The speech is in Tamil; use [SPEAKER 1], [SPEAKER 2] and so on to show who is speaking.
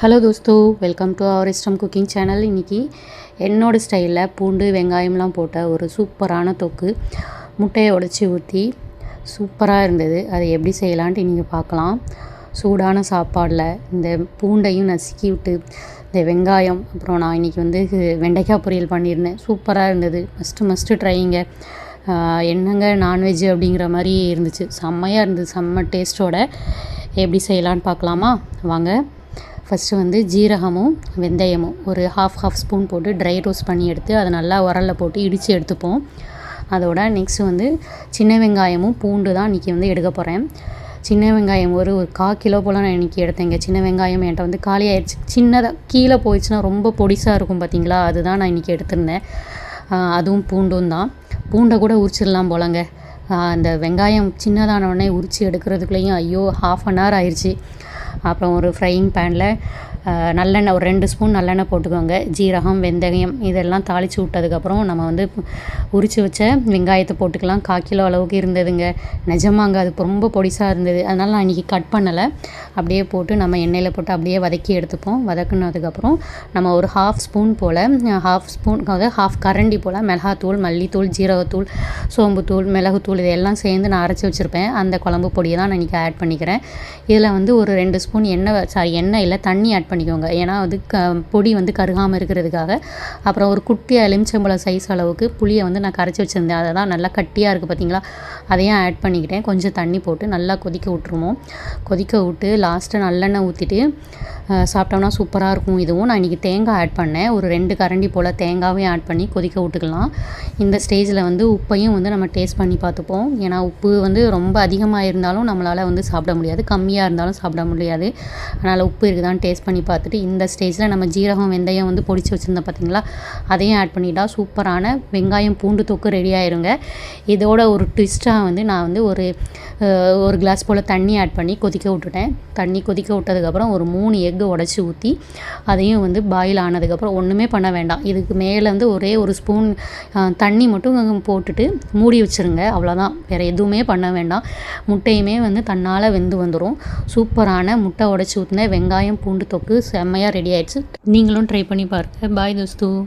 [SPEAKER 1] ஹலோ தோஸ்தோ, வெல்கம் டு அவர் இஷ்டம் குக்கிங் சேனல். இன்றைக்கி என்னோடய ஸ்டைலில் பூண்டு வெங்காயம்லாம் போட்ட ஒரு சூப்பரான தொக்கு முட்டையை உடச்சி ஊற்றி சூப்பராக இருந்தது. அதை எப்படி செய்யலான்ட்டு இன்றைக்கி பார்க்கலாம். சூடான சாப்பாடில் இந்த பூண்டையும் நசுக்கி விட்டு இந்த வெங்காயம், அப்புறம் நான் இன்றைக்கி வெண்டைக்காய் பொரியல் பண்ணியிருந்தேன். சூப்பராக இருந்தது. மஸ்ட்டு ட்ரைங்க. என்னங்க நான்வெஜ் அப்படிங்கிற மாதிரி இருந்துச்சு. செம்மையாக இருந்தது. செம்ம டேஸ்ட்டோட எப்படி செய்யலான்னு பார்க்கலாமா? வாங்க. ஃபஸ்ட்டு ஜீரகமும் வெந்தயமும் ஒரு ஹாஃப் ஸ்பூன் போட்டு ட்ரை ரோஸ்ட் பண்ணி எடுத்து அதை நல்லா உரலில் போட்டு இடித்து எடுத்துப்போம். அதோட நெக்ஸ்ட்டு சின்ன வெங்காயமும் பூண்டு தான் இன்றைக்கி எடுக்க போகிறேன். சின்ன வெங்காயம் ஒரு 1/4 கிலோ போல் நான் இன்றைக்கி எடுத்தேங்க. சின்ன வெங்காயம் என்கிட்ட காலி ஆயிடுச்சு. சின்னதாக கீழே போயிடுச்சுன்னா ரொம்ப பொடிசாக இருக்கும் பார்த்திங்களா, அதுதான் நான் இன்றைக்கி எடுத்திருந்தேன். அதுவும் பூண்டும் தான். பூண்டை கூட உரிச்சிடலாம் போலங்க. அந்த வெங்காயம் சின்னதானவுடனே உரித்து எடுக்கிறதுக்குள்ளேயும் ஐயோ ½ அன் ஹவர் ஆயிடுச்சு. அப்புறம் ஒரு ஃப்ரையிங் பேனில் நல்லெண்ணெய் ஒரு 2 ஸ்பூன் நல்லெண்ணெய் போட்டுக்கோங்க. ஜீரகம் வெந்தயம் இதெல்லாம் தாளித்து விட்டதுக்கப்புறம் நம்ம உரித்து வச்ச வெங்காயத்தை போட்டுக்கலாம். 1/4 கிலோ அளவுக்கு இருந்ததுங்க. நிஜமாங்க அது ரொம்ப பொடிசாக இருந்தது. அதனால் நான் இன்றைக்கி கட் பண்ணலை. அப்படியே போட்டு நம்ம எண்ணெயில் போட்டு அப்படியே வதக்கி எடுத்துப்போம். வதக்குனதுக்கப்புறம் நம்ம ஒரு ½ ஸ்பூன் போல் ½ கரண்டி போல் மிளகாத்தூள், மல்லித்தூள், ஜீரகத்தூள், சோம்புத்தூள், மிளகுத்தூள் இதெல்லாம் சேர்ந்து நான் அரைச்சி வச்சுருப்பேன். அந்த குழம்பு பொடியை தான் நான் இன்றைக்கி ஆட் பண்ணிக்கிறேன். இதில் ஒரு 2 ஸ்பூன் எண்ணெய் இல்லை தண்ணி ஆட் பண்ணிக்கோங்க. ஏன்னா பொடி கருகாமல் இருக்கிறதுக்காக. அப்புறம் ஒரு குட்டி எலுமிச்சம்பழம் சைஸ் அளவுக்கு புளியை நான் கரைச்சி வச்சுருந்தேன். அதை தான் நல்லா கட்டியாக இருக்குது பார்த்திங்களா, அதையும் ஆட் பண்ணிக்கிட்டேன். கொஞ்சம் தண்ணி போட்டு நல்லா கொதிக்க விட்டுருவோம். கொதிக்க விட்டு லாஸ்ட்டு நல்லெண்ணெய் ஊற்றிட்டு சாப்பிட்டோம்னா சூப்பராக இருக்கும். இதுவும் நான் இன்றைக்கி தேங்காய் ஆட் பண்ணேன். ஒரு 2 கரண்டி போல் தேங்காவையும் ஆட் பண்ணி கொதிக்க விட்டுக்கலாம். இந்த ஸ்டேஜில் உப்பையும் நம்ம டேஸ்ட் பண்ணி பார்த்துப்போம். ஏன்னா உப்பு ரொம்ப அதிகமாக இருந்தாலும் நம்மளால் சாப்பிட முடியாது, கம்மியாக இருந்தாலும் சாப்பிட முடியாது. அதனால் உப்பு இருக்குதான்னு டேஸ்ட் பண்ணி பார்த்துட்டு இந்த ஸ்டேஜில் நம்ம ஜீரகம் வெந்தயம் பொடிச்சு வச்சுருந்தோம் பார்த்திங்களா, அதையும் ஆட் பண்ணிட்டா சூப்பரான வெங்காயம் பூண்டு தொக்கு ரெடி ஆயிருங்க. இதோட ஒரு ட்விஸ்ட்டாக நான் ஒரு கிளாஸ் போல் தண்ணி ஆட் பண்ணி கொதிக்க விட்டுட்டேன். தண்ணி கொதிக்க விட்டதுக்கப்புறம் ஒரு 3 எக்கு உடச்சி ஊற்றி அதையும் பாயில் ஆனதுக்கப்புறம் ஒன்றுமே பண்ண வேண்டாம். இதுக்கு மேலே ஒரே ஒரு ஸ்பூன் தண்ணி மட்டும் போட்டுட்டு மூடி வச்சுருங்க. அவ்வளோதான், வேறு எதுவுமே பண்ண வேண்டாம். முட்டையுமே தன்னால் வெந்து வந்துடும். சூப்பரான முட்டை உடச்சி ஊற்றின வெங்காயம் பூண்டு தொக்கு செம்மையாக ரெடி ஆயிடுச்சு. நீங்களும் ட்ரை பண்ணி பாருங்கள். பாய் தோஸ்து.